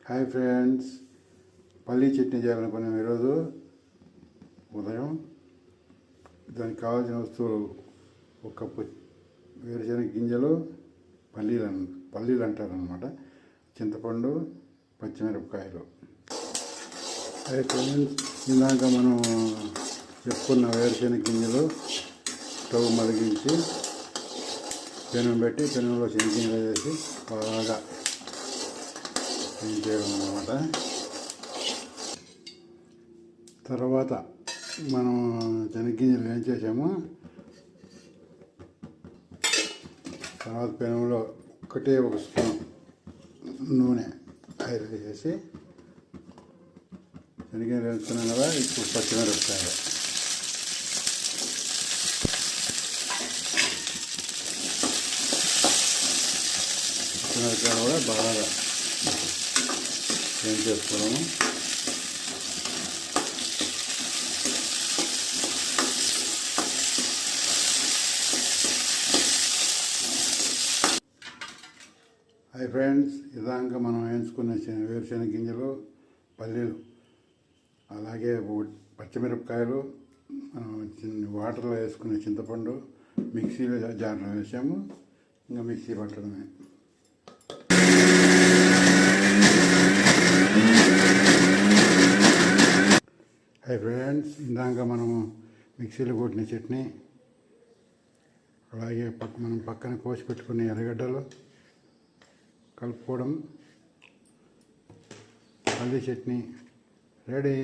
Hi friends, పల్లీ చట్నీ చేయాలనుకున్నాం ఈరోజు ఉదయం. దానికి కావాల్సిన వస్తువులు: ఒక కప్పు వేరుశనగ గింజలు, పల్లీలు అంటారనమాట, చింతపండు, పచ్చిమిరపకాయలు. అయితే ఫ్రెండ్స్, ఇందాక మనం చెప్పుకున్న వేరుశనగ గింజలు స్టవ్ మరిగించి పెనం పెట్టి పెనంలో శనగ వేసి బాగా చేయడం అన్నమాట. తర్వాత మనం శనగగింజలు ఏం చేసాము, తర్వాత పెనంలో ఒక స్పూన్ నూనె ఆయిల్ వేసేసి శనగగింజలు వేసుకున్నాం కదా. ఇప్పుడు పచ్చిమిరపకాయలు, కూడా బాగా ఏం చేసుకోవడము. హాయ్ ఫ్రెండ్స్, ఇదాక మనం వేయించుకున్న వేరుశనగ గింజలు, పల్లీలు, అలాగే పచ్చిమిరపకాయలు, వాటర్లో వేసుకునే చింతపండు మిక్సీలో జార్లో వేసాము. ఇంకా మిక్సీ పట్టడమే. హాయ్ ఫ్రెండ్స్, ఇందాక మనము మిక్సీలో కొట్టిన చట్నీ, అలాగే మనం పక్కన కోసి పెట్టుకునే ఎర్రగడ్డలు కలుపుకోవడం. పల్లీ చట్నీ రెడీ.